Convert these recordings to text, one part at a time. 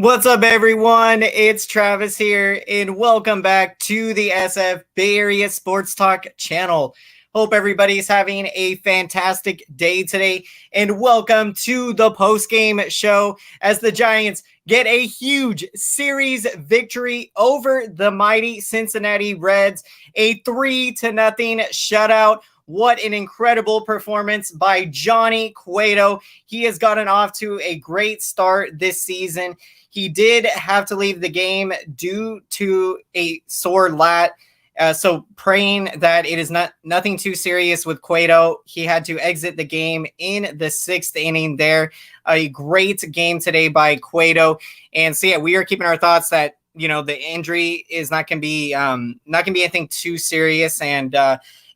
What's up, everyone? It's Travis here, and welcome back to the SF Bay Area Sports Talk channel. Hope everybody's having a fantastic day today, and welcome to the postgame show as the Giants get a huge series victory over the mighty Cincinnati Reds, a 3-0 shutout. What an incredible performance by Johnny Cueto. He has gotten off to a great start this season. He did have to leave the game due to a sore lat. So praying that it is nothing too serious with Cueto. He had to exit the game in the 6th inning there. A great game today by Cueto. And so, yeah, we are keeping our thoughts that, the injury is not going to be anything too serious. And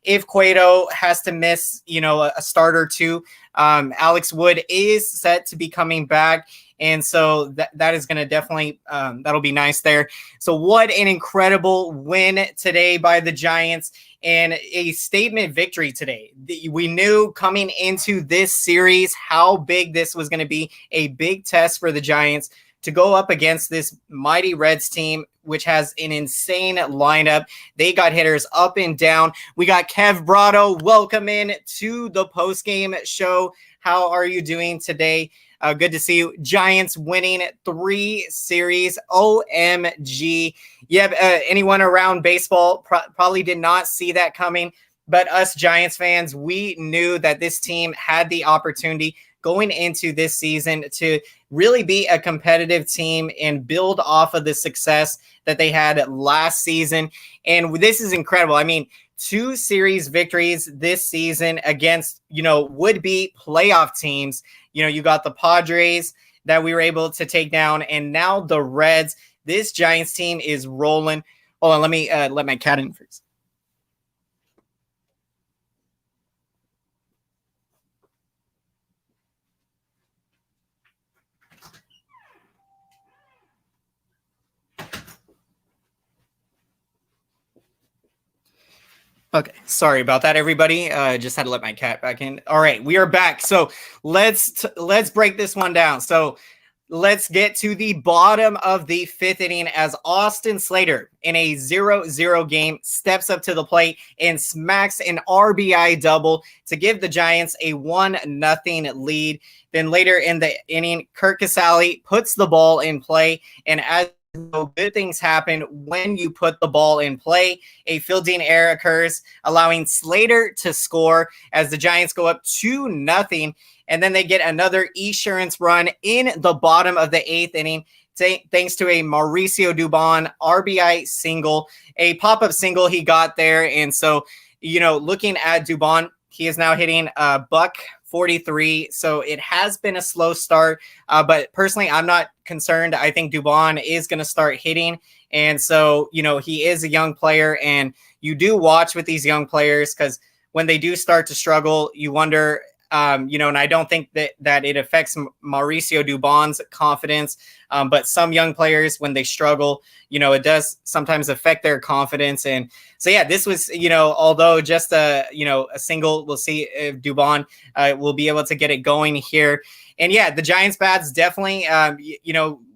if Cueto has to miss, a start or two, Alex Wood is set to be coming back. And so that is going to definitely, that'll be nice there. So what an incredible win today by the Giants and a statement victory today. We knew coming into this series how big this was going to be, a big test for the Giants to go up against this mighty Reds team, which has an insane lineup. They got hitters up and down. We got Kev Brado. Welcome in to the postgame show. How are you doing today? Good to see you. Giants winning 3 series. OMG. Yeah, anyone around baseball probably did not see that coming. But us Giants fans, we knew that this team had the opportunity going into this season to really be a competitive team and build off of the success that they had last season. And this is incredible. I mean, 2 series victories this season against, would-be playoff teams. You got the Padres that we were able to take down, and now the Reds. This Giants team is rolling. Hold on, let me let my cat in first. Okay, sorry about that, everybody. Just had to let my cat back in. All right, we are back. So let's break this one down. So let's get to the bottom of the 5th inning as Austin Slater in a 0-0 game steps up to the plate and smacks an RBI double to give the Giants a 1-0 lead. Then later in the inning, Kurt Casalli puts the ball in play, and as good things happen when you put the ball in play. A fielding error occurs, allowing Slater to score as the Giants go up 2-0. And then they get another insurance run in the bottom of the 8th inning, thanks to a Mauricio Dubon RBI single, a pop-up single he got there. And so, looking at Dubon, he is now hitting $143. So it has been a slow start. But personally, I'm not concerned. I think Dubon is going to start hitting. And so, he is a young player. And you do watch with these young players because when they do start to struggle, you wonder, and I don't think that it affects Mauricio Dubon's confidence. But some young players, when they struggle, it does sometimes affect their confidence. And so, yeah, this was, although just a single, we'll see if Dubon will be able to get it going here. And yeah, the Giants bats definitely,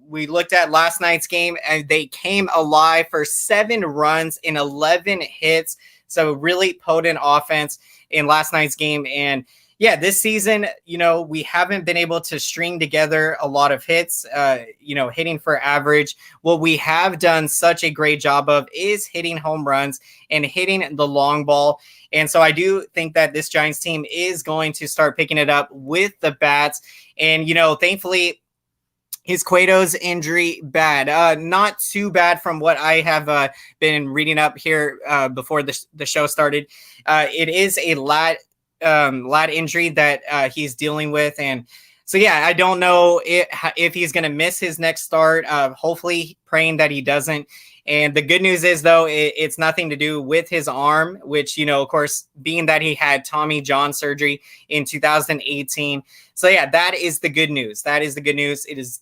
we looked at last night's game and they came alive for 7 runs in 11 hits. So really potent offense in last night's game. And yeah, this season, we haven't been able to string together a lot of hits, hitting for average. What we have done such a great job of is hitting home runs and hitting the long ball. And so I do think that this Giants team is going to start picking it up with the bats. And, thankfully, is Cueto's injury bad? Not too bad from what I have been reading up here before the show started. It is a lat injury that he's dealing with. And so, yeah, I don't know if he's going to miss his next start. Hopefully praying that he doesn't. And the good news is, though, it's nothing to do with his arm, which, of course, being that he had Tommy John surgery in 2018. So, yeah, that is the good news. That is the good news. It is,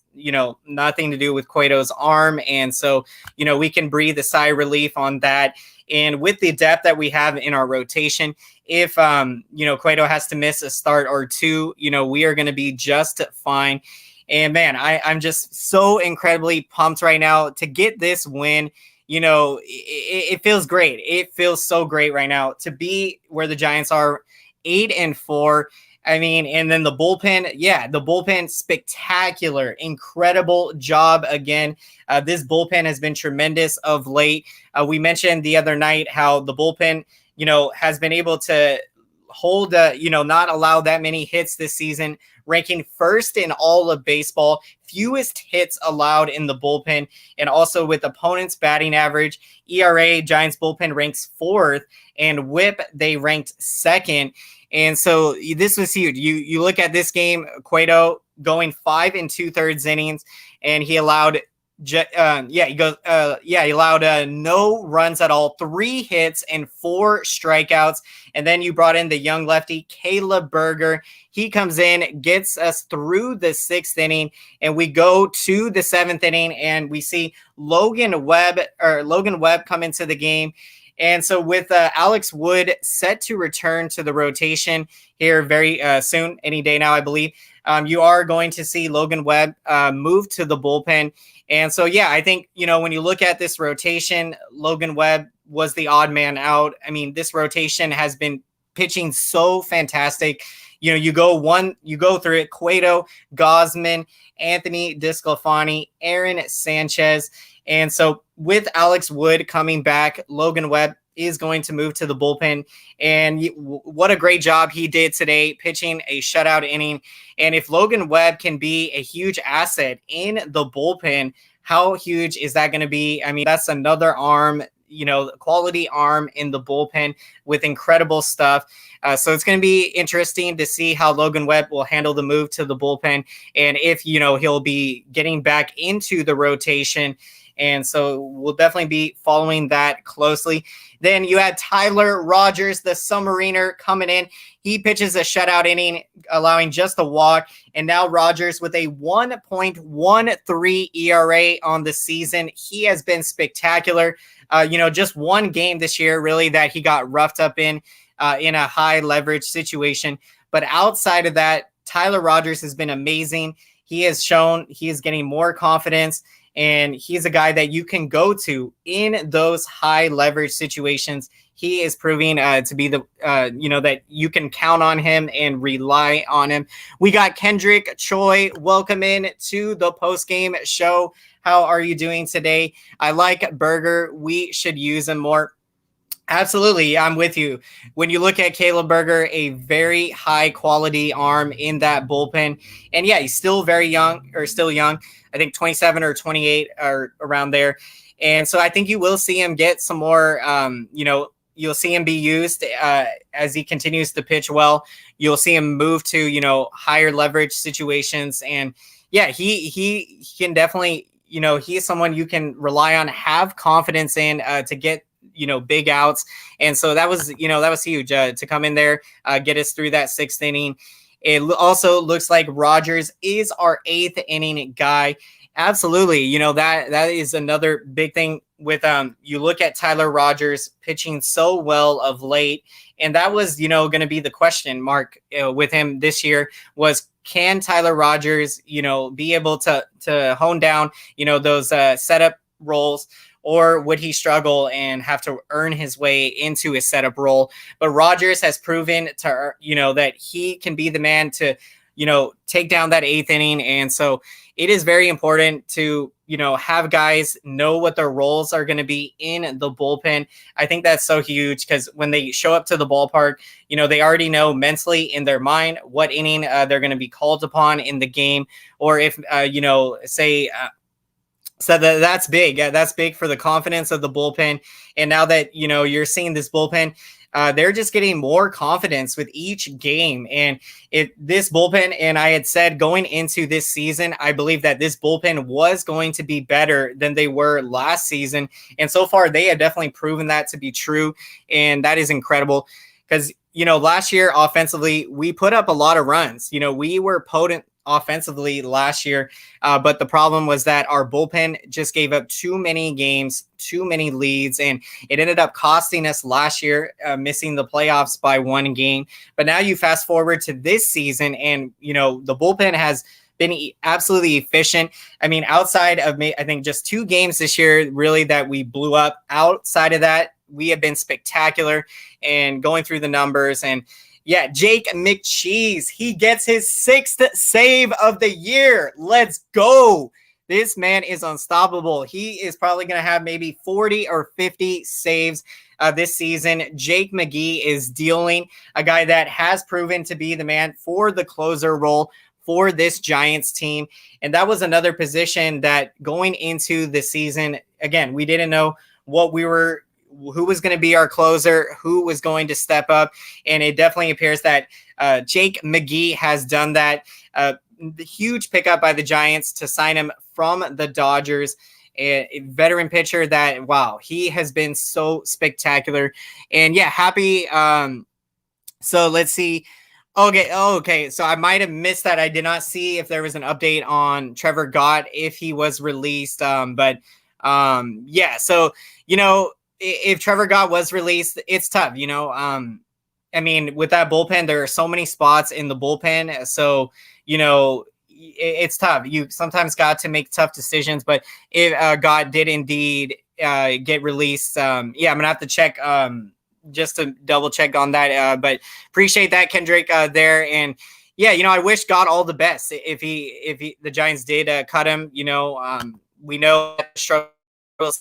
nothing to do with Cueto's arm. And so, we can breathe a sigh of relief on that. And with the depth that we have in our rotation, if, Cueto has to miss a start or two, we are going to be just fine. And man, I'm just so incredibly pumped right now to get this win. It feels great. It feels so great right now to be where the Giants are, 8-4. I mean, and then the bullpen, spectacular, incredible job again. This bullpen has been tremendous of late. We mentioned the other night how the bullpen, has been able to hold, not allow that many hits this season, ranking first in all of baseball, fewest hits allowed in the bullpen, and also with opponents' batting average. ERA, Giants bullpen ranks fourth, and WHIP, they ranked second. And so this was huge. You look at this game, Cueto going 5 2/3 innings, and he allowed he allowed no runs at all, 3 hits and 4 strikeouts. And then you brought in the young lefty, Caleb Berger. He comes in, gets us through the 6th inning, and we go to the 7th inning, and we see Logan Webb come into the game. And so with Alex Wood set to return to the rotation here very soon, any day now, I believe, you are going to see Logan Webb move to the bullpen. And so, I think, when you look at this rotation, Logan Webb was the odd man out. I mean, this rotation has been pitching so fantastic. You go through it: Cueto, Gausman, Anthony DeSclafani, Aaron Sanchez. And so with Alex Wood coming back, Logan Webb is going to move to the bullpen. And what a great job he did today, pitching a shutout inning. And if Logan Webb can be a huge asset in the bullpen, how huge is that going to be? I mean, that's another arm, quality arm in the bullpen with incredible stuff. So it's going to be interesting to see how Logan Webb will handle the move to the bullpen, and if, he'll be getting back into the rotation. And so we'll definitely be following that closely. Then you had Tyler Rogers, the Submariner, coming in. He pitches a shutout inning, allowing just a walk. And now Rogers with a 1.13 ERA on the season. He has been spectacular. Just one game this year, really, that he got roughed up in a high leverage situation. But outside of that, Tyler Rogers has been amazing. He has shown he is getting more confidence, and he's a guy that you can go to in those high leverage situations. He is proving to be the, that you can count on him and rely on him. We got Kendrick Choi. Welcome in to the postgame show. How are you doing today? I like Berger. We should use him more. Absolutely. I'm with you. When you look at Caleb Berger, a very high quality arm in that bullpen. And he's still young. I think 27 or 28 or around there. And so I think you will see him get some more, you'll see him be used as he continues to pitch well. You'll see him move to, higher leverage situations. And he can definitely, he is someone you can rely on, have confidence in to get, big outs. And so that was huge to come in there, get us through that 6th inning. It also looks like Rogers is our 8th inning guy. Absolutely. That is another big thing with, you look at Tyler Rogers pitching so well of late. And that was, going to be the question mark with him this year was, can Tyler Rogers, be able to hone down, those setup roles, or would he struggle and have to earn his way into a setup role? But Rogers has proven to, that he can be the man to, take down that 8th inning. And so it is very important to, have guys know what their roles are going to be in the bullpen. I think that's so huge because when they show up to the ballpark, they already know mentally in their mind what inning they're going to be called upon in the game. Or if, so that's big. That's big for the confidence of the bullpen. And now that, you're seeing this bullpen, they're just getting more confidence with each game. And this bullpen, and I had said going into this season, I believe that this bullpen was going to be better than they were last season. And so far, they have definitely proven that to be true. And that is incredible because, last year offensively, we put up a lot of runs. We were potent offensively last year, but the problem was that our bullpen just gave up too many games, too many leads, and it ended up costing us last year, missing the playoffs by 1 game. But now you fast forward to this season, and the bullpen has been absolutely efficient. I mean, outside of I think just 2 games this year, really, that we blew up. Outside of that, we have been spectacular. And going through the numbers, and yeah, Jake McCheese, he gets his 6th save of the year. Let's go. This man is unstoppable. He is probably going to have maybe 40 or 50 saves this season. Jake McGee is dealing, a guy that has proven to be the man for the closer role for this Giants team. And that was another position that going into the season, again, we didn't know who was going to be our closer, who was going to step up. And it definitely appears that Jake McGee has done that. The huge pickup by the Giants to sign him from the Dodgers. A veteran pitcher that, wow, he has been so spectacular. And yeah, happy. So let's see. Okay. So I might have missed that. I did not see if there was an update on Trevor Gott, if he was released. But yeah, so, if Trevor Gott was released, it's tough, I mean, with that bullpen, there are so many spots in the bullpen. So, it's tough. You sometimes got to make tough decisions, but if Gott did indeed get released, I'm going to have to check just to double check on that. But appreciate that, Kendrick, there. And yeah, I wish Gott all the best if the Giants did cut him. We know struggle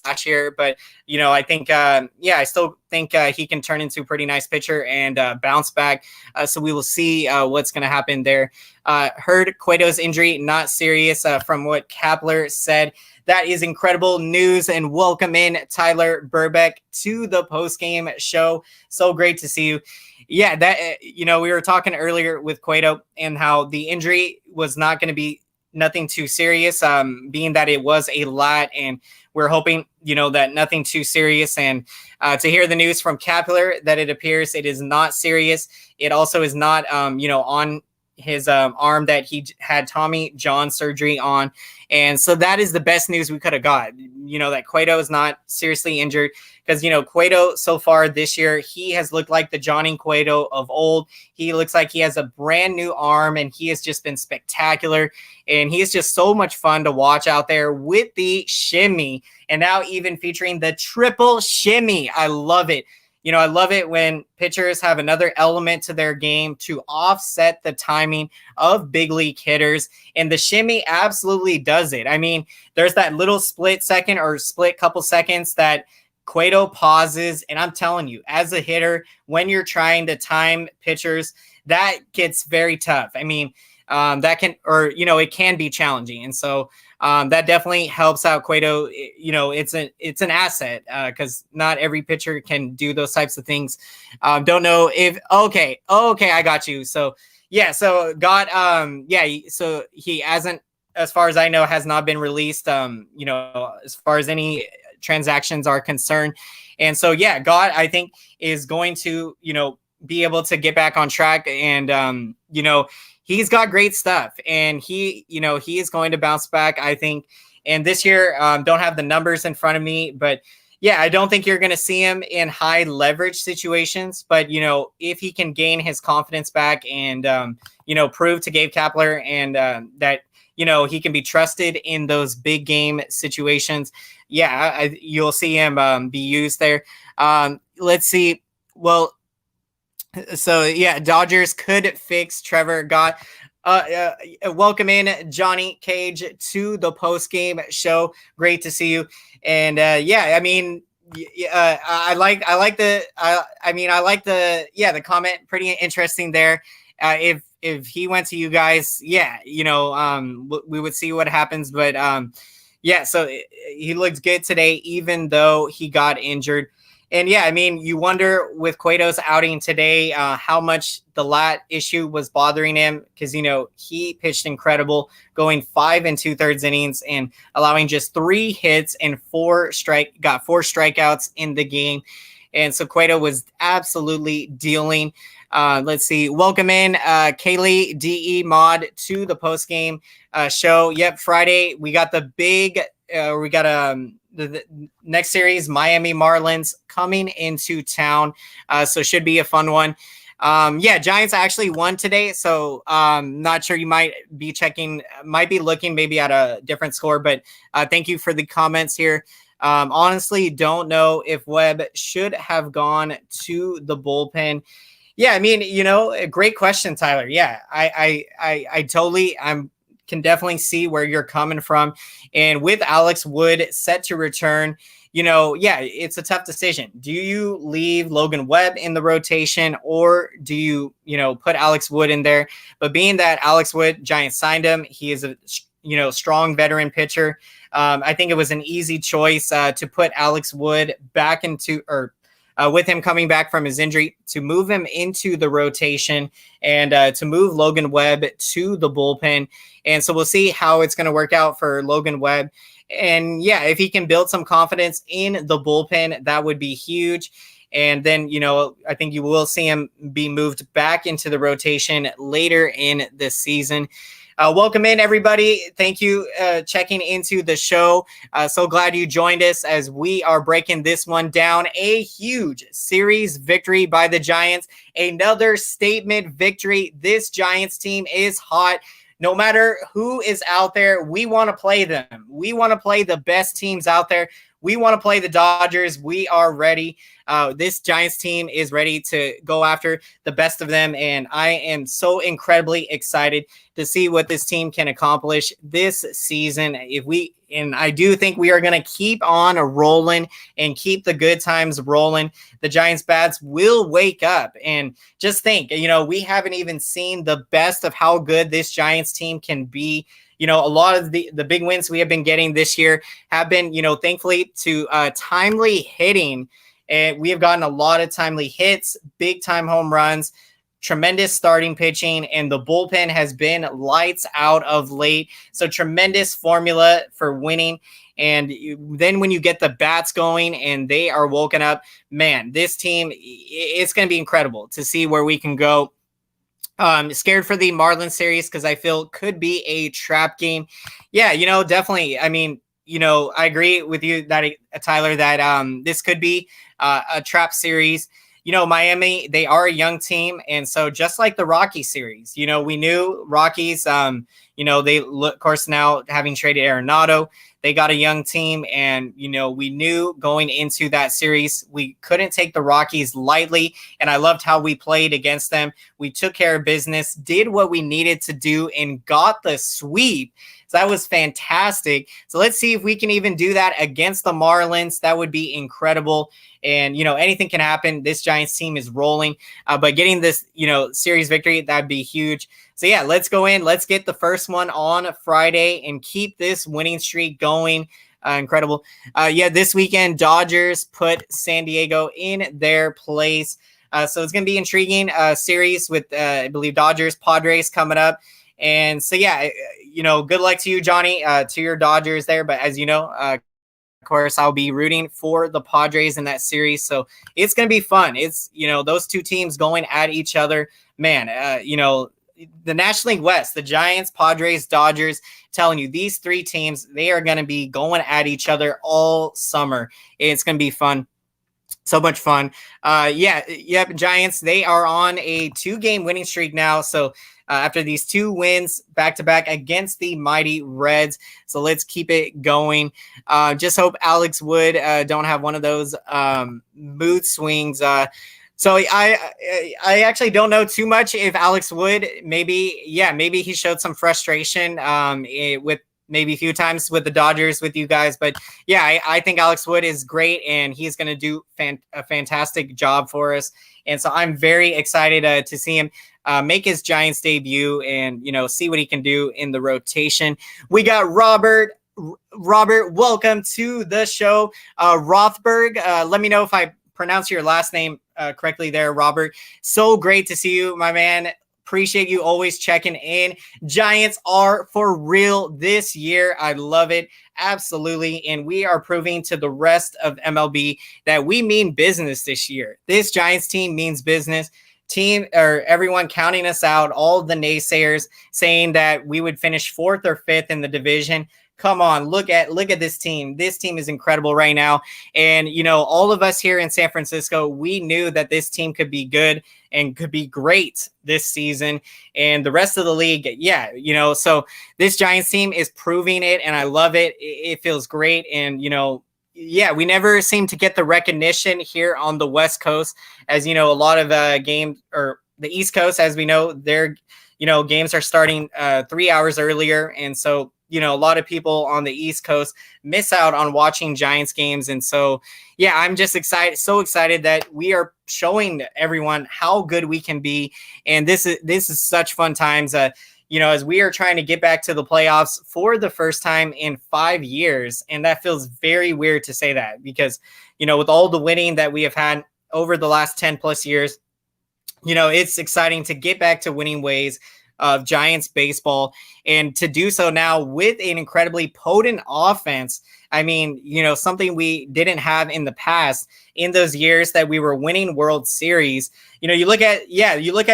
last year, but I think I still think he can turn into a pretty nice pitcher and bounce back. So we will see what's going to happen there. Heard Cueto's injury not serious from what Kapler said. That is incredible news, and welcome in Tyler Burbeck to the postgame show. So great to see you. Yeah, that we were talking earlier with Cueto and how the injury was not going to be nothing too serious, being that it was a lot, and we're hoping, that nothing too serious. And to hear the news from Kapler that it appears it is not serious. It also is not, on his arm that he had Tommy John surgery on. And so that is the best news we could have got, that Cueto is not seriously injured, because, Cueto so far this year, he has looked like the Johnny Cueto of old. He looks like he has a brand new arm, and he has just been spectacular. And he is just so much fun to watch out there with the shimmy, and now even featuring the triple shimmy. I love it. I love it when pitchers have another element to their game to offset the timing of big league hitters. And the shimmy absolutely does it. I mean, there's that little split second or split couple seconds that Cueto pauses. And I'm telling you, as a hitter, when you're trying to time pitchers, that gets very tough. I mean, it can be challenging. And so that definitely helps out Cueto. It's an asset because not every pitcher can do those types of things. Don't know if, okay, I got you. So yeah, so so he hasn't, as far as I know, has not been released, as far as any transactions are concerned. And so, yeah, God, I think, is going to, be able to get back on track. And, he's got great stuff, and he is going to bounce back, I think. And this year, don't have the numbers in front of me, but yeah, I don't think you're going to see him in high leverage situations. But, if he can gain his confidence back and, prove to Gabe Kapler and that, he can be trusted in those big game situations, yeah, you'll see him be used there. Let's see. Well, so yeah, Dodgers could fix Trevor Gott. Welcome in Johnny Cage to the post game show. Great to see you. And I mean, I like the comment. Pretty interesting there. If he went to you guys, we would see what happens. But so he looked good today, even though he got injured. And yeah, I mean, you wonder with Cueto's outing today, how much the lat issue was bothering him, because, he pitched incredible, going 5 2/3 innings and allowing just 3 hits and 4 strikeouts in the game. And so Cueto was absolutely dealing. Let's see. Welcome in Kaylee DE Mod to the post game show. Yep, Friday we got the next series, Miami Marlins, coming into town. So should be a fun one. Yeah, Giants actually won today, so not sure. You might be looking maybe at a different score, but thank you for the comments here. Honestly, don't know if Webb should have gone to the bullpen. Yeah, I mean, a great question, Tyler. Yeah, I totally, can definitely see where you're coming from. And with Alex Wood set to return, yeah, it's a tough decision. Do you leave Logan Webb in the rotation, or do you, put Alex Wood in there? But being that Alex Wood, Giants signed him, he is a, strong veteran pitcher. I think it was an easy choice to put Alex Wood back into, or with him coming back from his injury, to move him into the rotation and to move Logan Webb to the bullpen. And so we'll see how it's going to work out for Logan Webb. And yeah, if he can build some confidence in the bullpen, that would be huge. And then, I think you will see him be moved back into the rotation later in the season. Welcome in, everybody. Thank you checking into the show. So glad you joined us as we are breaking this one down. A huge series victory by the Giants. Another statement victory. This Giants team is hot. No matter who is out there, we want to play them. We want to play the best teams out there. We want to play the Dodgers. We are ready. This Giants team is ready to go after the best of them, and I am so incredibly excited to see what this team can accomplish this season. And I do think we are going to keep on rolling and keep the good times rolling. The Giants bats will wake up, and just think, we haven't even seen the best of how good this Giants team can be. A lot of the big wins we have been getting this year have been, thankfully to timely hitting. And we have gotten a lot of timely hits, big time home runs, tremendous starting pitching, and the bullpen has been lights out of late. So tremendous formula for winning. And then when you get the bats going and they are woken up, man, this team, it's going to be incredible to see where we can go. Scared for the Marlins series because I feel could be a trap game. Yeah, definitely. I mean, I agree with you that Tyler, that this could be a trap series. Miami, they are a young team, and so just like the Rockies series, we knew Rockies. They look, of course, now having traded Arenado, they got a young team, and we knew going into that series we couldn't take the Rockies lightly. And I loved how we played against them. We took care of business, did what we needed to do, and got the sweep. So that was fantastic. So let's see if we can even do that against the Marlins. That would be incredible. And, anything can happen. This Giants team is rolling. But getting this, series victory, that'd be huge. So, yeah, let's go in. Let's get the first one on Friday and keep this winning streak going. Incredible. This weekend, Dodgers put San Diego in their place. So it's going to be intriguing series with, I believe, Dodgers, Padres coming up. And so, yeah, good luck to you, Johnny, to your Dodgers there. But as you know, of course, I'll be rooting for the Padres in that series. So it's going to be fun. It's, those two teams going at each other. Man, the National League West, the Giants, Padres, Dodgers, telling you these three teams, they are going to be going at each other all summer. It's going to be fun. So much fun. Giants, they are on a 2-game winning streak now. So after these 2 wins back-to-back against the mighty Reds. So let's keep it going. Just hope Alex Wood don't have one of those mood swings. So I actually don't know too much if Alex Wood, maybe he showed some frustration with maybe a few times with the Dodgers with you guys. But yeah, I think Alex Wood is great, and he's going to do a fantastic job for us. And so I'm very excited to see him make his Giants debut and, see what he can do in the rotation. We got Robert, welcome to the show. Rothberg, let me know if I pronounce your last name correctly there, Robert. So great to see you, my man. Appreciate you always checking in. Giants are for real this year. I love it. Absolutely. And we are proving to the rest of MLB that we mean business this year. This Giants team means business. Everyone counting us out, all the naysayers saying that we would finish 4th or 5th in the division. come on, look at this team. This team is incredible right now. And, all of us here in San Francisco, we knew that this team could be good and could be great this season. And the rest of the league, so this Giants team is proving it, and I love it. It feels great. And, we never seem to get the recognition here on the West Coast, as, a lot of games, or the East Coast, as we know, their, games are starting 3 hours earlier. And so, a lot of people on the East Coast miss out on watching Giants games. And so, I'm just so excited that we are showing everyone how good we can be. And this is such fun times, as we are trying to get back to the playoffs for the first time in 5 years. And that feels very weird to say that, because, with all the winning that we have had over the last 10 plus years, it's exciting to get back to winning ways of Giants baseball, and to do so now with an incredibly potent offense. I mean, something we didn't have in the past, in those years that we were winning World Series. You look at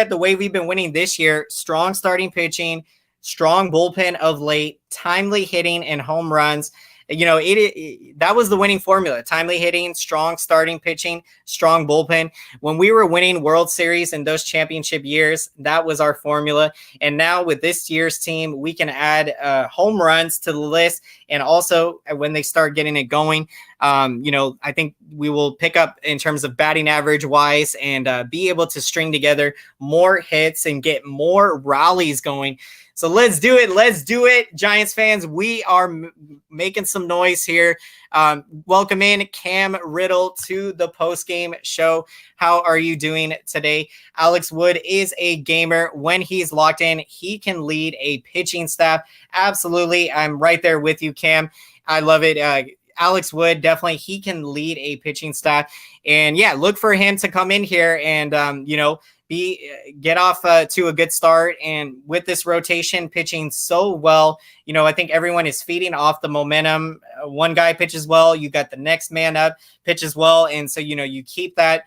the way we've been winning this year: strong starting pitching, strong bullpen of late, timely hitting, and home runs. That was the winning formula: timely hitting, strong starting pitching, strong bullpen. When we were winning World Series in those championship years, that was our formula. And now with this year's team, we can add home runs to the list. And also, when they start getting it going, I think we will pick up in terms of batting average wise, and be able to string together more hits and get more rallies going. So let's do it. Let's do it, Giants fans. We are making some noise here. Welcome in Cam Riddle to the postgame show. How are you doing today? Alex Wood is a gamer. When he's locked in, he can lead a pitching staff. Absolutely. I'm right there with you, Cam. I love it. Alex Wood, definitely, he can lead a pitching staff. And look for him to come in here and, get off to a good start. And with this rotation pitching so well, I think everyone is feeding off the momentum. One guy pitches well, you got the next man up pitches well. And so, you keep that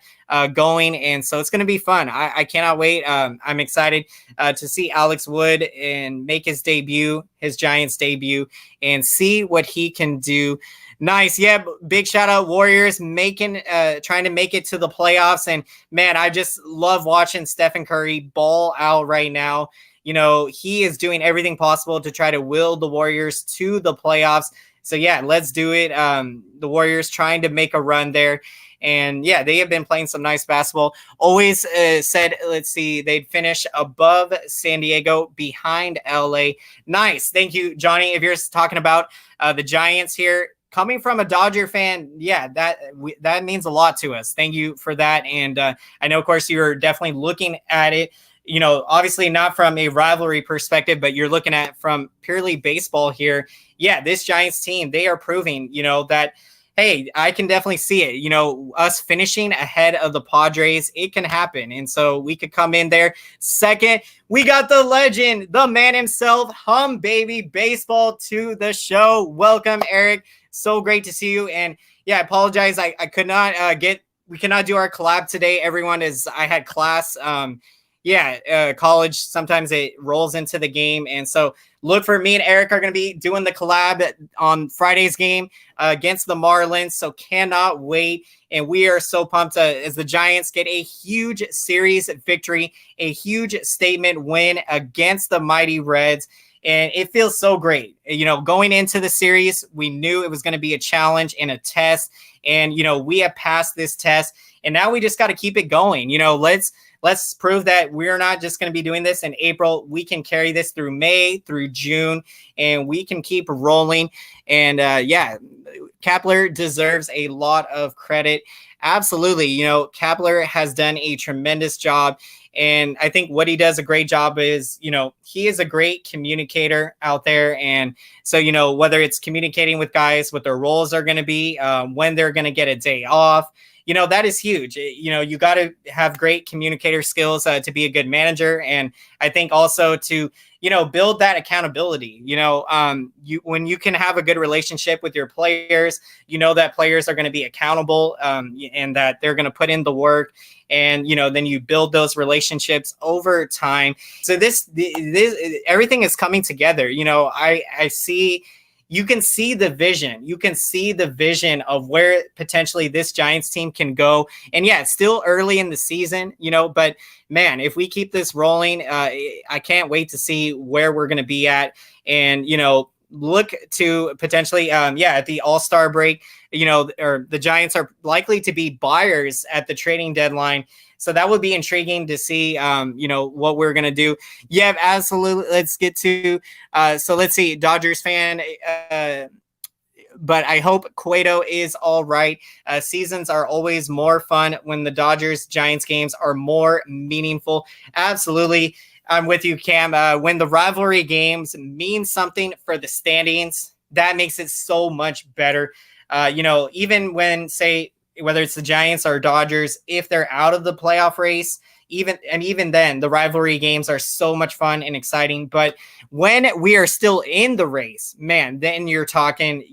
going. And so it's going to be fun. I cannot wait. I'm excited to see Alex Wood and make his Giants debut, and see what he can do. Nice. Yeah. Big shout out Warriors trying to make it to the playoffs. And man, I just love watching Stephen Curry ball out right now. He is doing everything possible to try to will the Warriors to the playoffs. So let's do it. The Warriors trying to make a run there. And they have been playing some nice basketball. Always said, let's see, they'd finish above San Diego, behind LA. Nice. Thank you, Johnny. If you're talking about the Giants here, coming from a Dodger fan, that means a lot to us. Thank you for that. And I know, of course, you're definitely looking at it, obviously not from a rivalry perspective, but you're looking at from purely baseball here. This Giants team, they are proving, that, hey, I can definitely see it. Us finishing ahead of the Padres, it can happen. And so we could come in there second. We got the legend, the man himself, Hum Baby Baseball, to the show. Welcome, Eric. So great to see you. And I apologize. I could not we cannot do our collab today. Everyone I had class. College, sometimes it rolls into the game. And so look for me and Eric are going to be doing the collab on Friday's game against the Marlins. So cannot wait. And we are so pumped as the Giants get a huge series victory, a huge statement win against the mighty Reds. And it feels so great. Going into the series, we knew it was going to be a challenge and a test. And, we have passed this test. And now we just got to keep it going. Let's prove that we're not just going to be doing this in April. We can carry this through May, through June, and we can keep rolling. And, Kepler deserves a lot of credit. Absolutely. Kepler has done a tremendous job. And I think what he does a great job is, he is a great communicator out there. And so, whether it's communicating with guys, what their roles are going to be, when they're going to get a day off, that is huge. You got to have great communicator skills to be a good manager. And I think also to, build that accountability. When you can have a good relationship with your players, that players are going to be accountable, and that they're going to put in the work. And, then you build those relationships over time. So this everything is coming together. I see, you can see the vision. You can see the vision of where potentially this Giants team can go. And yeah, it's still early in the season, but man, if we keep this rolling, I can't wait to see where we're going to be at. And, look to potentially, at the All-Star break, or the Giants are likely to be buyers at the trading deadline. So that would be intriguing to see, what we're going to do. Yeah, absolutely. Let's get to, so let's see, Dodgers fan, but I hope Cueto is all right. Seasons are always more fun when the Dodgers-Giants games are more meaningful. Absolutely. I'm with you, Cam. When the rivalry games mean something for the standings, that makes it so much better. Even when, say, whether it's the Giants or Dodgers, if they're out of the playoff race, even then, the rivalry games are so much fun and exciting. But when we are still in the race, man, then you're talking,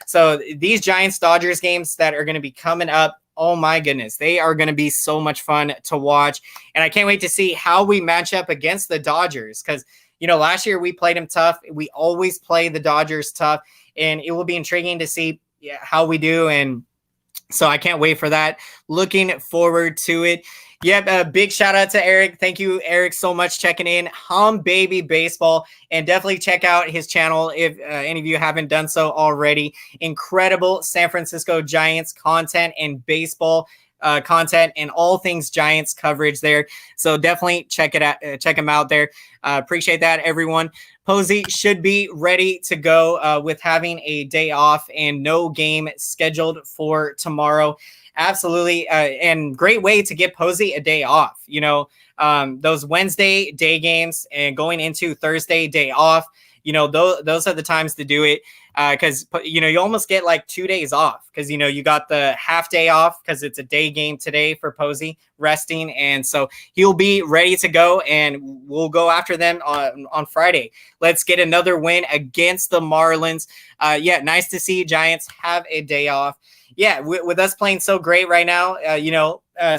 so these Giants-Dodgers games that are going to be coming up, oh my goodness, they are going to be so much fun to watch. And I can't wait to see how we match up against the Dodgers because, last year we played them tough. We always play the Dodgers tough, and it will be intriguing to see how we do. And so I can't wait for that. Looking forward to it. Yep, a big shout out to Eric. Thank you, Eric, so much checking in. Hum Baby Baseball, and definitely check out his channel if any of you haven't done so already. Incredible San Francisco Giants content and baseball content and all things Giants coverage there. So definitely check it out. Check him out there. Appreciate that, everyone. Posey should be ready to go with having a day off and no game scheduled for tomorrow. Absolutely. And great way to get Posey a day off. Those Wednesday day games and going into Thursday day off, those are the times to do it. Because, you almost get like 2 days off because, you got the half day off because it's a day game today for Posey resting. And so he'll be ready to go and we'll go after them on Friday. Let's get another win against the Marlins. Nice to see Giants have a day off. Yeah, with us playing so great right now,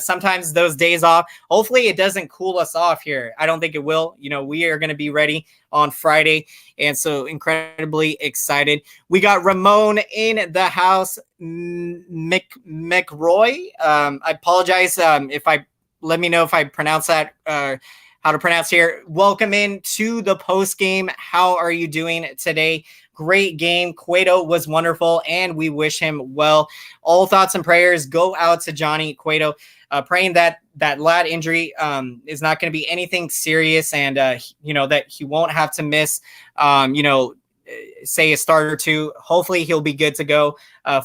sometimes those days off, hopefully it doesn't cool us off here. I don't think it will. We are going to be ready on Friday, and so incredibly excited. We got Ramon in the house, McRoy. I apologize let me know if I pronounce that, how to pronounce here. Welcome in to the post game. How are you doing today? Great game. Cueto was wonderful, and we wish him well. All thoughts and prayers go out to Johnny Cueto, praying that lat injury is not going to be anything serious, and that he won't have to miss, say a start or two. Hopefully he'll be good to go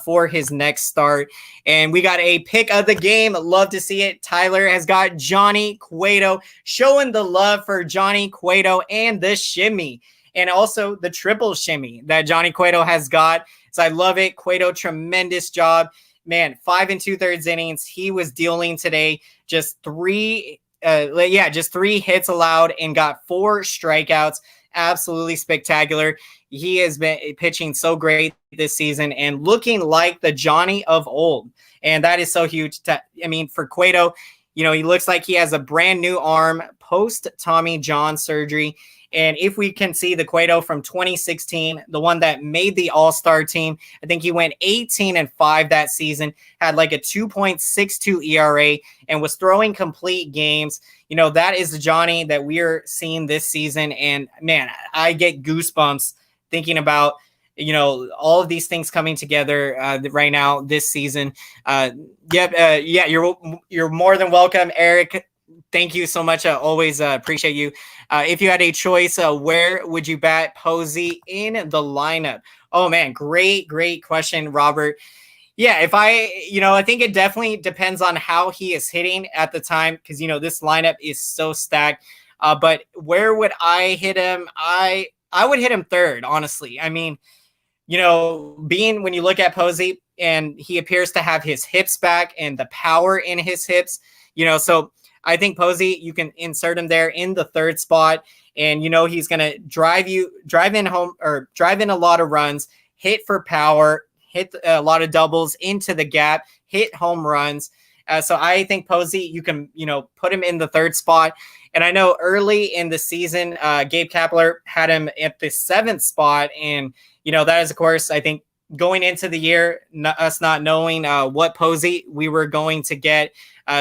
for his next start. And we got a pick of the game. Love to see it. Tyler has got Johnny Cueto, showing the love for Johnny Cueto and the shimmy. And also the triple shimmy that Johnny Cueto has got. So I love it. Cueto, tremendous job. Man, 5 2/3 innings. He was dealing today. Just three hits allowed and got 4 strikeouts. Absolutely spectacular. He has been pitching so great this season and looking like the Johnny of old. And that is so huge. For Cueto, he looks like he has a brand new arm post Tommy John surgery. And if we can see the Cueto from 2016, the one that made the All-Star team, I think he went 18-5 that season, had like a 2.62 ERA, and was throwing complete games. That is the Johnny that we are seeing this season. And man, I get goosebumps thinking about, all of these things coming together right now this season. You're more than welcome, Eric. Thank you so much. Always appreciate you. If you had a choice, where would you bat Posey in the lineup? Oh man, great question, Robert. Yeah, I think it definitely depends on how he is hitting at the time because, this lineup is so stacked. But where would I hit him? I would hit him third, honestly. When you look at Posey and he appears to have his hips back and the power in his hips, so I think Posey, you can insert him there in the third spot, and he's going to drive in a lot of runs, hit for power, hit a lot of doubles into the gap, hit home runs. So I think Posey, you can, put him in the third spot. And I know early in the season, Gabe Kapler had him at the 7th spot. And, that is, of course, I think going into the year, us not knowing what Posey we were going to get.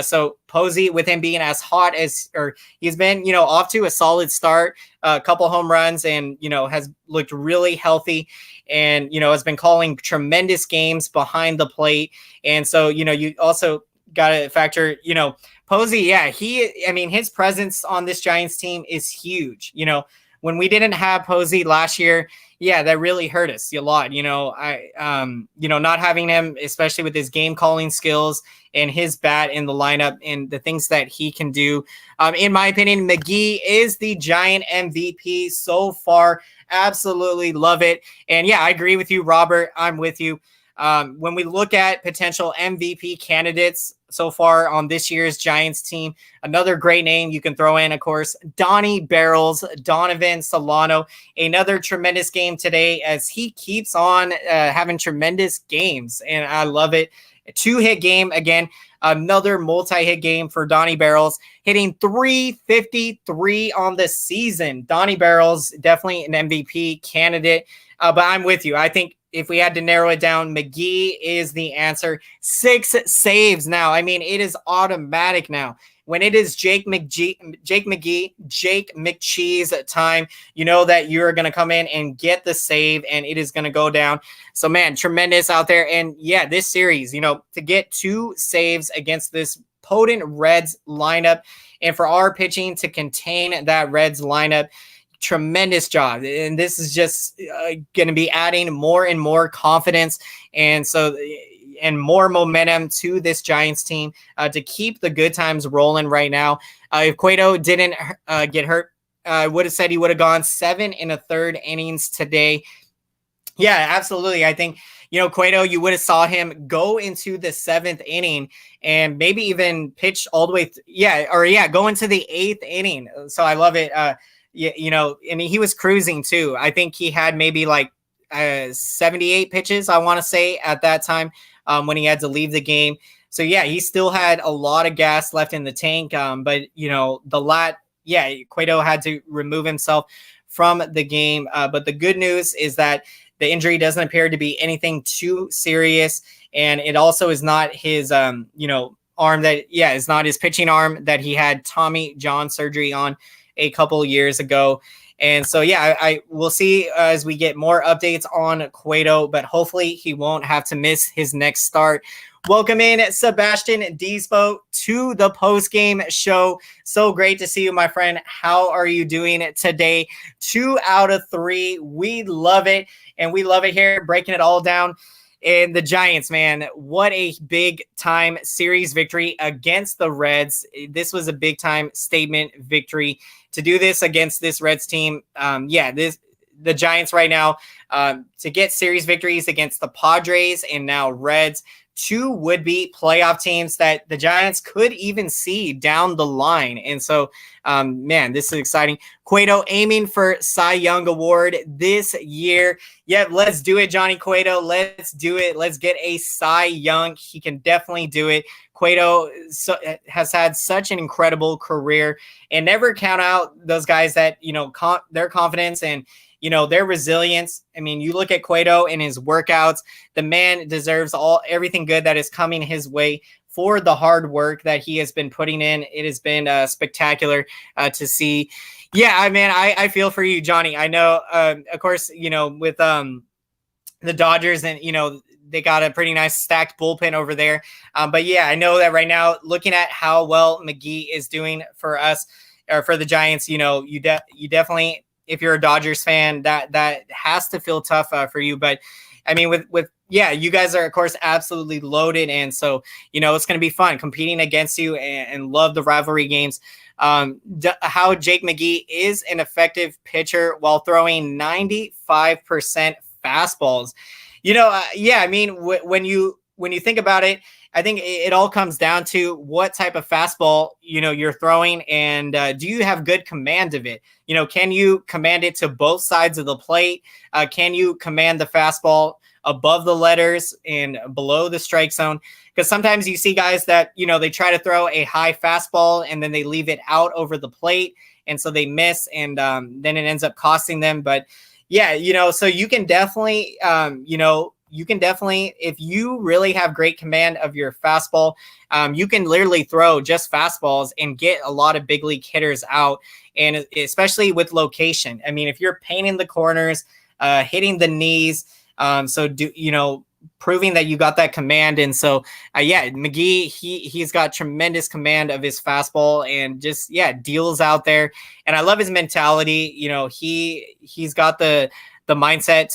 So Posey, with him being as hot as, or he's been, off to a solid start, a couple home runs, and, has looked really healthy, and, has been calling tremendous games behind the plate. And so, you also got to factor, Posey. Yeah, his presence on this Giants team is huge. When we didn't have Posey last year, yeah, that really hurt us a lot. Not having him, especially with his game calling skills and his bat in the lineup and the things that he can do. In my opinion, McGee is the Giant MVP so far. Absolutely love it. And yeah, I agree with you, Robert. I'm with you. When we look at potential MVP candidates so far on this year's Giants team, another great name you can throw in, of course, Donnie Barrels, Donovan Solano. Another tremendous game today as he keeps on having tremendous games, and I love it. A 2-hit game again, another multi-hit game for Donnie Barrels, hitting 353 on the season. Donnie Barrels, definitely an MVP candidate, but I'm with you. I think if we had to narrow it down, McGee is the answer. 6 saves now. It is automatic now. When it is Jake McCheese time, that you're going to come in and get the save, and it is going to go down. So, man, tremendous out there. And, yeah, this series, to get 2 saves against this potent Reds lineup, and for our pitching to contain that Reds lineup, tremendous job. And this is just going to be adding more and more confidence and more momentum to this Giants team to keep the good times rolling right now. If Cueto didn't get hurt, I would have said he would have gone 7 1/3 innings today. Yeah, absolutely. I think, Cueto, you would have saw him go into the 7th inning and maybe even pitch all the way. Go into the 8th inning. So I love it. And he was cruising too. I think he had maybe like 78 pitches, I want to say, at that time when he had to leave the game. So yeah, he still had a lot of gas left in the tank. But Cueto had to remove himself from the game. But the good news is that the injury doesn't appear to be anything too serious. And it also is not his, arm it's not his pitching arm that he had Tommy John surgery on a couple years ago. And so, yeah, I will see as we get more updates on Cueto, but hopefully he won't have to miss his next start. Welcome in Sebastian Diespo to the post-game show. So great to see you, my friend. How are you doing today? 2 out of 3. We love it. And we love it here, breaking it all down. And the Giants, man, what a big-time series victory against the Reds. This was a big-time statement victory. To do this against this Reds team, the Giants right now, to get series victories against the Padres and now Reds, 2 would-be playoff teams that the Giants could even see down the line. And so, this is exciting. Cueto aiming for Cy Young Award this year. Yeah, let's do it, Johnny Cueto. Let's do it. Let's get a Cy Young. He can definitely do it. Cueto has had such an incredible career, and never count out those guys that, their confidence and, their resilience. You look at Cueto and his workouts, the man deserves everything good that is coming his way for the hard work that he has been putting in. It has been spectacular to see. Yeah, I feel for you, Johnny. I know, of course, with the Dodgers and, they got a pretty nice stacked bullpen over there. But yeah, I know that right now, looking at how well McGee is doing for us, or for the Giants, you definitely, if you're a Dodgers fan, that has to feel tough for you. But you guys are, of course, absolutely loaded. And so, it's going to be fun competing against you and love the rivalry games. How Jake McGee is an effective pitcher while throwing 95% fastballs. When you think about it, I think it all comes down to what type of fastball, you're throwing, and do you have good command of it? Can you command it to both sides of the plate? Can you command the fastball above the letters and below the strike zone. Because sometimes you see guys that, they try to throw a high fastball and then they leave it out over the plate. And so they miss, and then it ends up costing them. But yeah, so you can definitely, if you really have great command of your fastball, you can literally throw just fastballs and get a lot of big league hitters out. And especially with location. I mean, if you're painting the corners, hitting the knees, proving that you got that command. And so, McGee, he's got tremendous command of his fastball and just, deals out there. And I love his mentality. He's got the mindset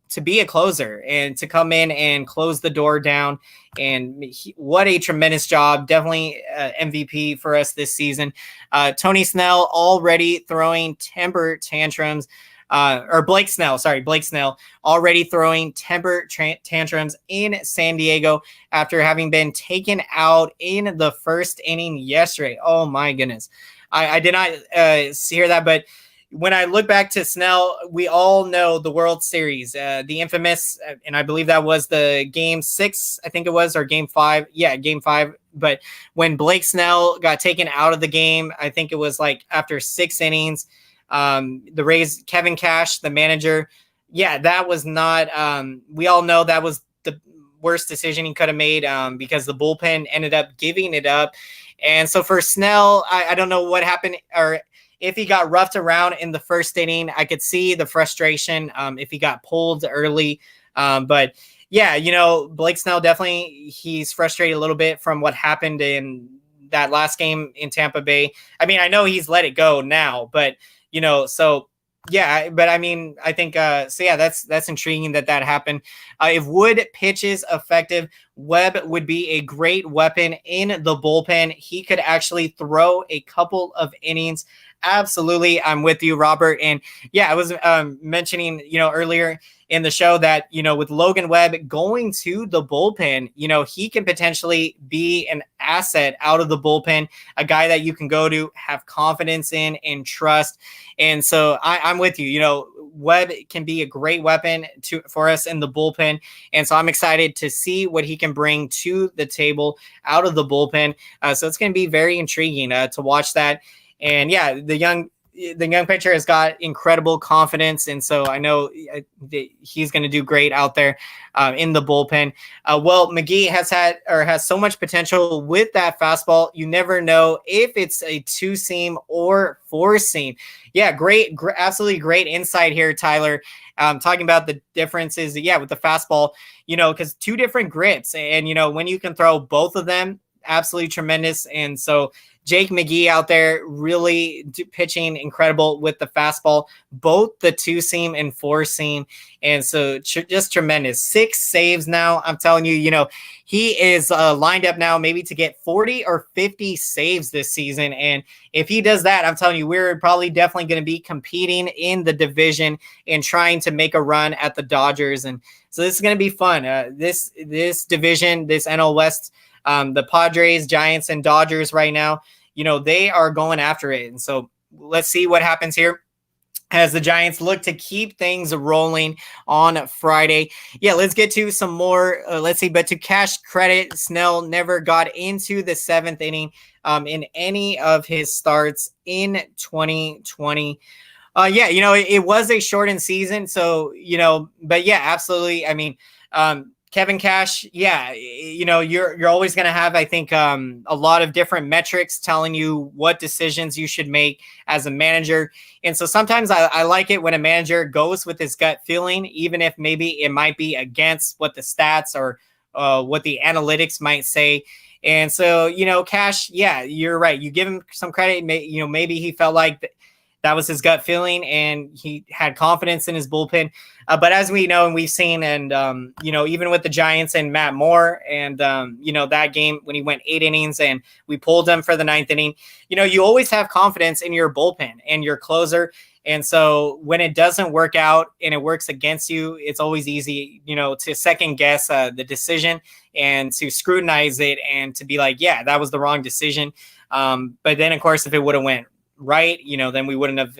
to be a closer and to come in and close the door down. And what a tremendous job. Definitely MVP for us this season. Tony Snell already throwing temper tantrums. Blake Snell already throwing temper tantrums in San Diego after having been taken out in the first inning yesterday. Oh my goodness. I did not hear that, but when I look back to Snell, we all know the World Series, the infamous, and I believe that was the Game 6, I think it was, or Game 5. Yeah, Game 5. But when Blake Snell got taken out of the game, I think it was like after 6 innings, the Rays, Kevin Cash, the manager, that was not, we all know that was the worst decision he could have made because the bullpen ended up giving it up. And so for Snell, I don't know what happened, or if he got roughed around in the first inning. I could see the frustration if he got pulled early. But Blake Snell, definitely, he's frustrated a little bit from what happened in that last game in Tampa Bay. I mean, I know he's let it go now, but, but I mean, I think, that's intriguing that happened. If Wood pitches effective, Webb would be a great weapon in the bullpen. He could actually throw a couple of innings. Absolutely. I'm with you, Robert. And I was mentioning, earlier in the show that, with Logan Webb going to the bullpen, he can potentially be an asset out of the bullpen, a guy that you can go to, have confidence in and trust. And so I'm with you. Webb can be a great weapon for us in the bullpen. And so I'm excited to see what he can bring to the table out of the bullpen. So it's going to be very intriguing to watch that. And the young pitcher has got incredible confidence. And so I know he's going to do great out there in the bullpen. McGee has so much potential with that fastball. You never know if it's a 2-seam or 4-seam. Yeah, absolutely great insight here, Tyler. Talking about the differences, with the fastball, because 2 different grips. And, when you can throw both of them, absolutely tremendous. And so Jake McGee out there really pitching incredible with the fastball, both the 2-seam and 4-seam. And so just tremendous. 6 saves now. I'm telling you, he is lined up now maybe to get 40 or 50 saves this season. And if he does that, I'm telling you, we're probably definitely going to be competing in the division and trying to make a run at the Dodgers. And so this is going to be fun. This division, this NL West, the Padres, Giants, and Dodgers right now, they are going after it. And so let's see what happens here as the Giants look to keep things rolling on Friday. Let's get to some more. But to Cash credit, Snell never got into the 7th inning in any of his starts in 2020. It was a shortened season. So, but absolutely. I mean, Kevin Cash, you're always going to have, I think, a lot of different metrics telling you what decisions you should make as a manager. And so sometimes I like it when a manager goes with his gut feeling, even if maybe it might be against what the stats or what the analytics might say. And so, Cash, you're right. You give him some credit. Maybe he felt like that was his gut feeling and he had confidence in his bullpen. But as we know, and we've seen, and, even with the Giants and Matt Moore and, that game when he went 8 innings and we pulled him for the 9th inning, you always have confidence in your bullpen and your closer. And so when it doesn't work out and it works against you, it's always easy, to second guess the decision and to scrutinize it and to be like, that was the wrong decision. But then, of course, if it would have went right, then we wouldn't have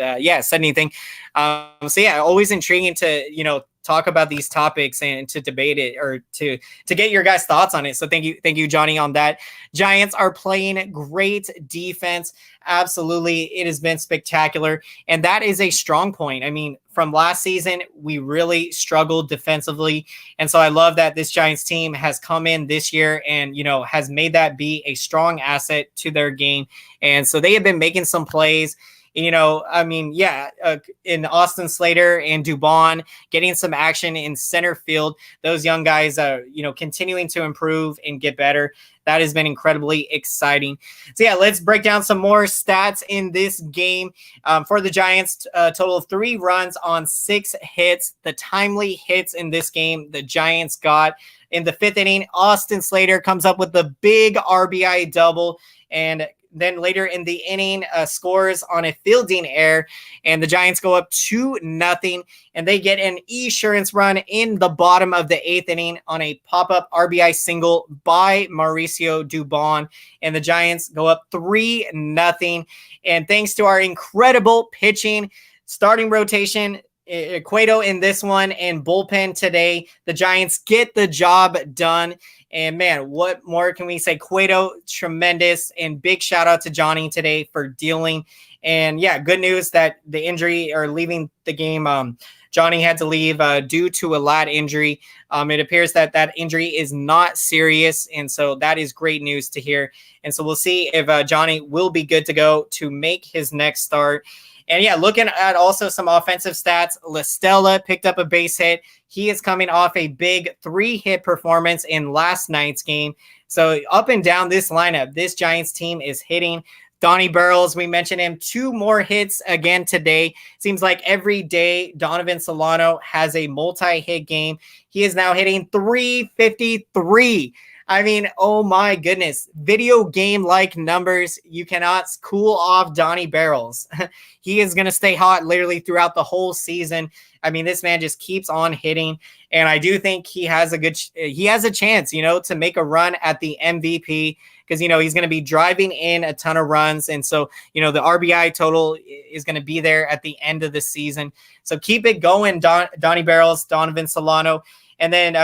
said anything. Always intriguing to talk about these topics and to debate it, or to get your guys' thoughts on it. So thank you, Johnny, on that. Giants are playing great defense. Absolutely. It has been spectacular. And that is a strong point. I mean, from last season, we really struggled defensively. And so I love that this Giants team has come in this year and, has made that be a strong asset to their game. And so they have been making some plays. In Austin Slater and Dubon getting some action in center field, those young guys, continuing to improve and get better. That has been incredibly exciting. So yeah, let's break down some more stats in this game. For the Giants, a total of 3 runs on 6 hits. The timely hits in this game, the Giants got in the 5th inning. Austin Slater comes up with the big RBI double, and then later in the inning, scores on a fielding error, and the Giants go up 2-0, and they get an insurance run in the bottom of the 8th inning on a pop-up RBI single by Mauricio Dubon, and the Giants go up 3-0. And thanks to our incredible pitching, starting rotation, Cueto in this one, and bullpen today, the Giants get the job done. And man, what more can we say? Cueto, tremendous, and big shout out to Johnny today for dealing. And yeah, good news that the injury or leaving the game, Johnny had to leave due to a lat injury. It appears that injury is not serious, and so that is great news to hear. And so we'll see if Johnny will be good to go to make his next start. And yeah, looking at also some offensive stats, LaStella picked up a base hit. He is coming off a big 3-hit performance in last night's game. So up and down this lineup, this Giants team is hitting. Donnie Burrows, we mentioned him, 2 more hits again today. Seems like every day Donovan Solano has a multi-hit game. He is now hitting 353. I mean, oh my goodness, video game-like numbers. You cannot cool off Donnie Barrels. He is going to stay hot literally throughout the whole season. I mean, this man just keeps on hitting, and I do think he has a chance, to make a run at the MVP, because, he's going to be driving in a ton of runs. And so, the RBI total is going to be there at the end of the season. So keep it going, Donnie Barrels, Donovan Solano. And then,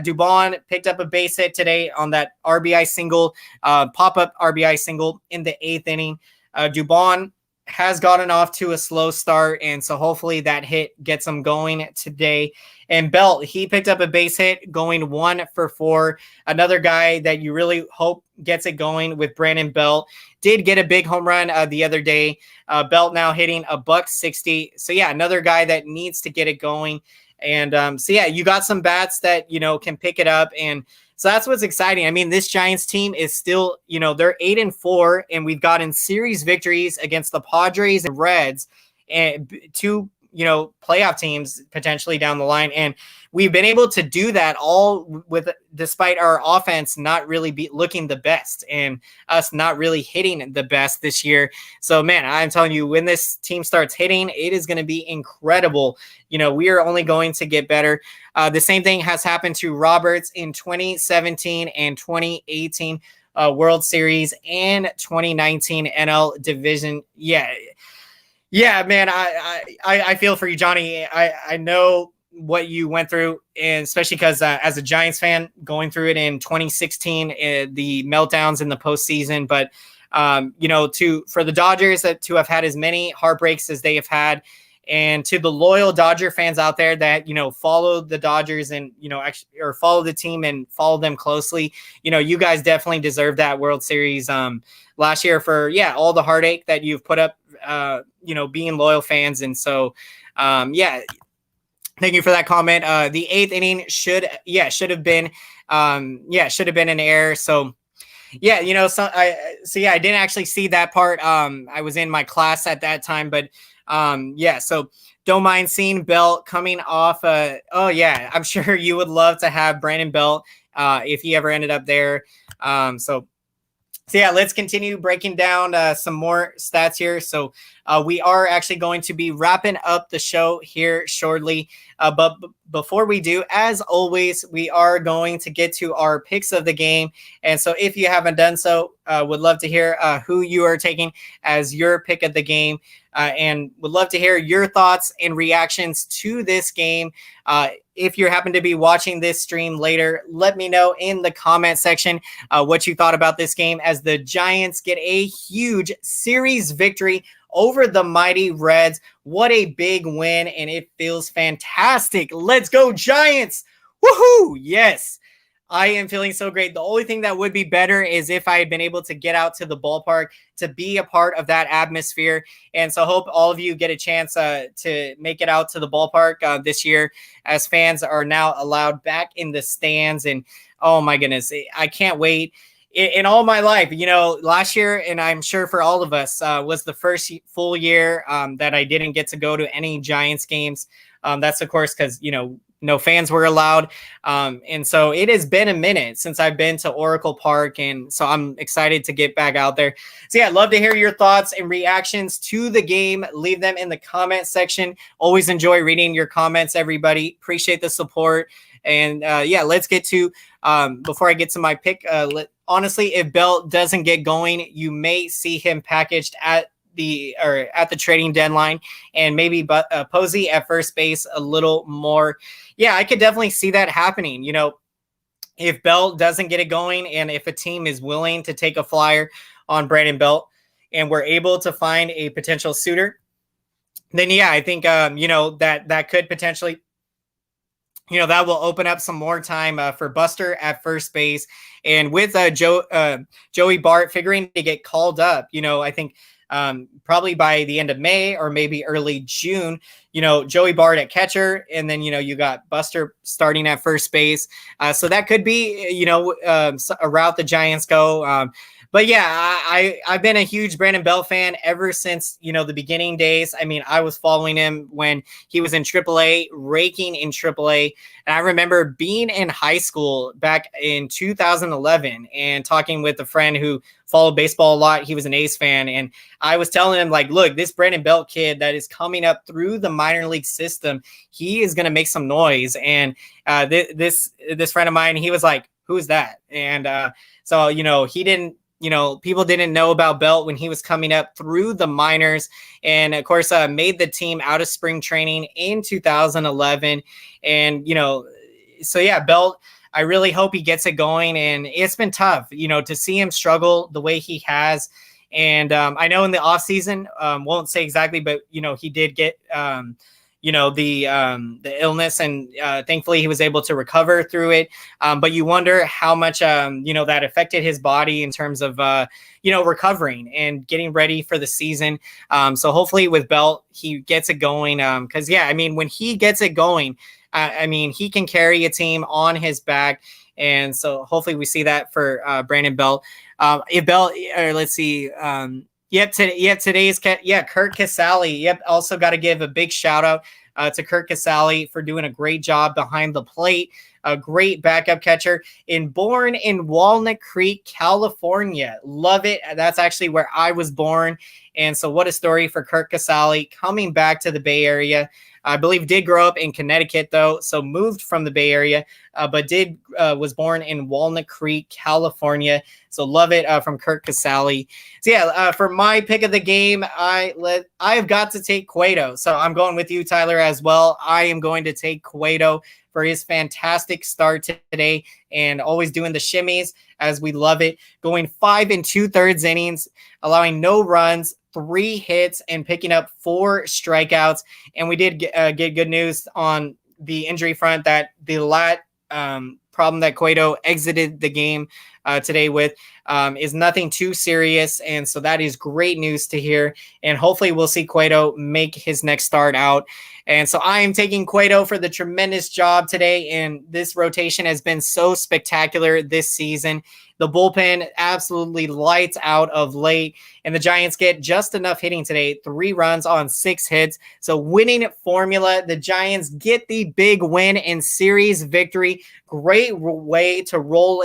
Dubon picked up a base hit today on that RBI single, pop-up RBI single in the 8th inning. Dubon has gotten off to a slow start, and so hopefully that hit gets him going today. And Belt, he picked up a base hit going 1 for 4. Another guy that you really hope gets it going with Brandon Belt. Did get a big home run the other day. Belt now hitting $160. So yeah, another guy that needs to get it going. And you got some bats that, can pick it up. And so that's what's exciting. I mean, this Giants team is still, they're 8-4, and we've gotten series victories against the Padres and Reds, and 2, playoff teams potentially down the line. And we've been able to do that all despite our offense not really looking the best, and us not really hitting the best this year. So man, I'm telling you, when this team starts hitting, it is going to be incredible. We are only going to get better. The same thing has happened to Roberts in 2017 and 2018 World Series and 2019 NL Division. Yeah, man, I feel for you, Johnny. I know what you went through, and especially because as a Giants fan, going through it in 2016, the meltdowns in the postseason. But for the Dodgers to have had as many heartbreaks as they have had, and to the loyal Dodger fans out there that follow the Dodgers and or follow the team and follow them closely, you guys definitely deserve that World Series last year for all the heartache that you've put up. Being loyal fans. And so, thank you for that comment. The 8th inning should have been an error. So, I didn't actually see that part. I was in my class at that time, but so don't mind seeing Belt coming off. I'm sure you would love to have Brandon Belt if he ever ended up there. Let's continue breaking down some more stats here. So we are actually going to be wrapping up the show here shortly. But before we do, as always, we are going to get to our picks of the game. And so if you haven't done so, would love to hear who you are taking as your pick of the game. And would love to hear your thoughts and reactions to this game if you happen to be watching this stream later, let me know in the comment section what you thought about this game, as the Giants get a huge series victory over the mighty Reds. What a big win, and it feels fantastic. Let's go, Giants! Woohoo! Yes. I am feeling so great. The only thing that would be better is if I had been able to get out to the ballpark to be a part of that atmosphere. And so I hope all of you get a chance to make it out to the ballpark this year, as fans are now allowed back in the stands. And oh my goodness, I can't wait. In all my life, last year, and I'm sure for all of us, was the first full year that I didn't get to go to any Giants games. That's, of course, because, no fans were allowed. And so it has been a minute since I've been to Oracle Park. And so I'm excited to get back out there. So yeah, I'd love to hear your thoughts and reactions to the game. Leave them in the comment section. Always enjoy reading your comments, everybody. Appreciate the support. And yeah, let's get to, before I get to my pick, honestly, if Belt doesn't get going, you may see him packaged at the trading deadline, and maybe Posey at first base a little more. Yeah, I could definitely see that happening. If Belt doesn't get it going, and if a team is willing to take a flyer on Brandon Belt, and we're able to find a potential suitor, then yeah, I think that could potentially, that will open up some more time for Buster at first base. And with Joey Bart figuring to get called up, I think probably by the end of May or maybe early June, Joey Bart at catcher. And then, you got Buster starting at first base. So that could be, a route the Giants go. But yeah, I've been a huge Brandon Belt fan ever since, the beginning days. I mean, I was following him when he was in AAA, raking in AAA. And I remember being in high school back in 2011 and talking with a friend who followed baseball a lot. He was an A's fan. And I was telling him, like, look, this Brandon Belt kid that is coming up through the minor league system, he is going to make some noise. And this friend of mine, he was like, who's that? And so, he didn't, people didn't know about Belt when he was coming up through the minors, and of course made the team out of spring training in 2011. And, so yeah, Belt, I really hope he gets it going. And it's been tough, to see him struggle the way he has. And I know in the off season, won't say exactly, but, he did get, the illness, and thankfully he was able to recover through it. But you wonder how much, that affected his body in terms of, recovering and getting ready for the season. So hopefully with Belt, he gets it going. Cause yeah, I mean, when he gets it going, he can carry a team on his back. And so hopefully we see that for Brandon Belt. If Belt, or let's see, today's Kurt Casalli. Yep, also got to give a big shout out to Kurt Casalli for doing a great job behind the plate. A great backup catcher, born in Walnut Creek, California. Love it. That's actually where I was born. And so what a story for Kurt Casalli coming back to the Bay Area. I believe did grow up in Connecticut, though, so moved from the Bay Area, but was born in Walnut Creek, California. So love it from Kurt Casalli. So yeah, for my pick of the game, I have got to take Cueto. So I'm going with you, Tyler, as well. I am going to take Cueto for his fantastic start today, and always doing the shimmies as we love it. Going 5 2/3 innings, allowing no runs, 3 hits, and picking up 4 strikeouts. And we did get good news on the injury front that the lat problem that Cueto exited the game today with is nothing too serious. And so that is great news to hear. And hopefully we'll see Cueto make his next start out. And so I am taking Cueto for the tremendous job today. And this rotation has been so spectacular this season. The bullpen absolutely lights out of late. And the Giants get just enough hitting today. 3 runs on 6 hits. So winning formula. The Giants get the big win and series victory. Great way to roll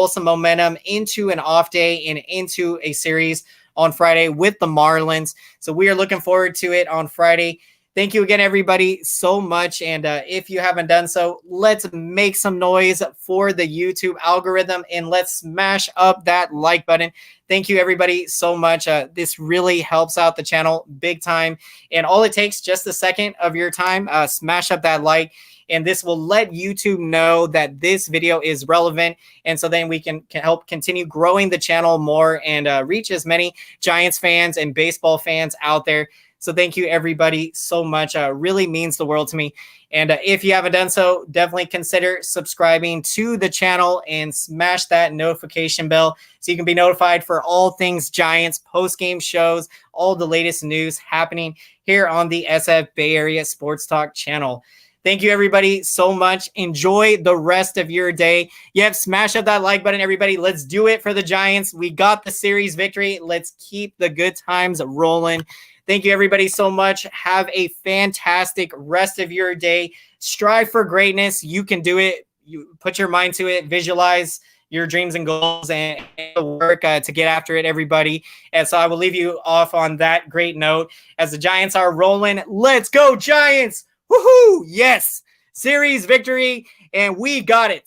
some momentum into an off day and into a series on Friday with the Marlins. So we are looking forward to it on Friday. Thank you again, everybody, so much. And if you haven't done so, let's make some noise for the YouTube algorithm and let's smash up that like button. Thank you, everybody, so much. This really helps out the channel big time. And all it takes just a second of your time, smash up that like. And this will let YouTube know that this video is relevant. And so then we can help continue growing the channel more and reach as many Giants fans and baseball fans out there. So thank you, everybody, so much. Really means the world to me. And if you haven't done so, definitely consider subscribing to the channel and smash that notification bell so you can be notified for all things Giants, post-game shows, all the latest news happening here on the SF Bay Area Sports Talk channel. Thank you, everybody, so much. Enjoy the rest of your day. Yep, smash up that like button, everybody. Let's do it for the Giants. We got the series victory. Let's keep the good times rolling. Thank you, everybody, so much. Have a fantastic rest of your day. Strive for greatness. You can do it. You put your mind to it. Visualize your dreams and goals and work to get after it, everybody. And so I will leave you off on that great note as the Giants are rolling. Let's go, Giants! Woohoo! Yes! Series victory, and we got it.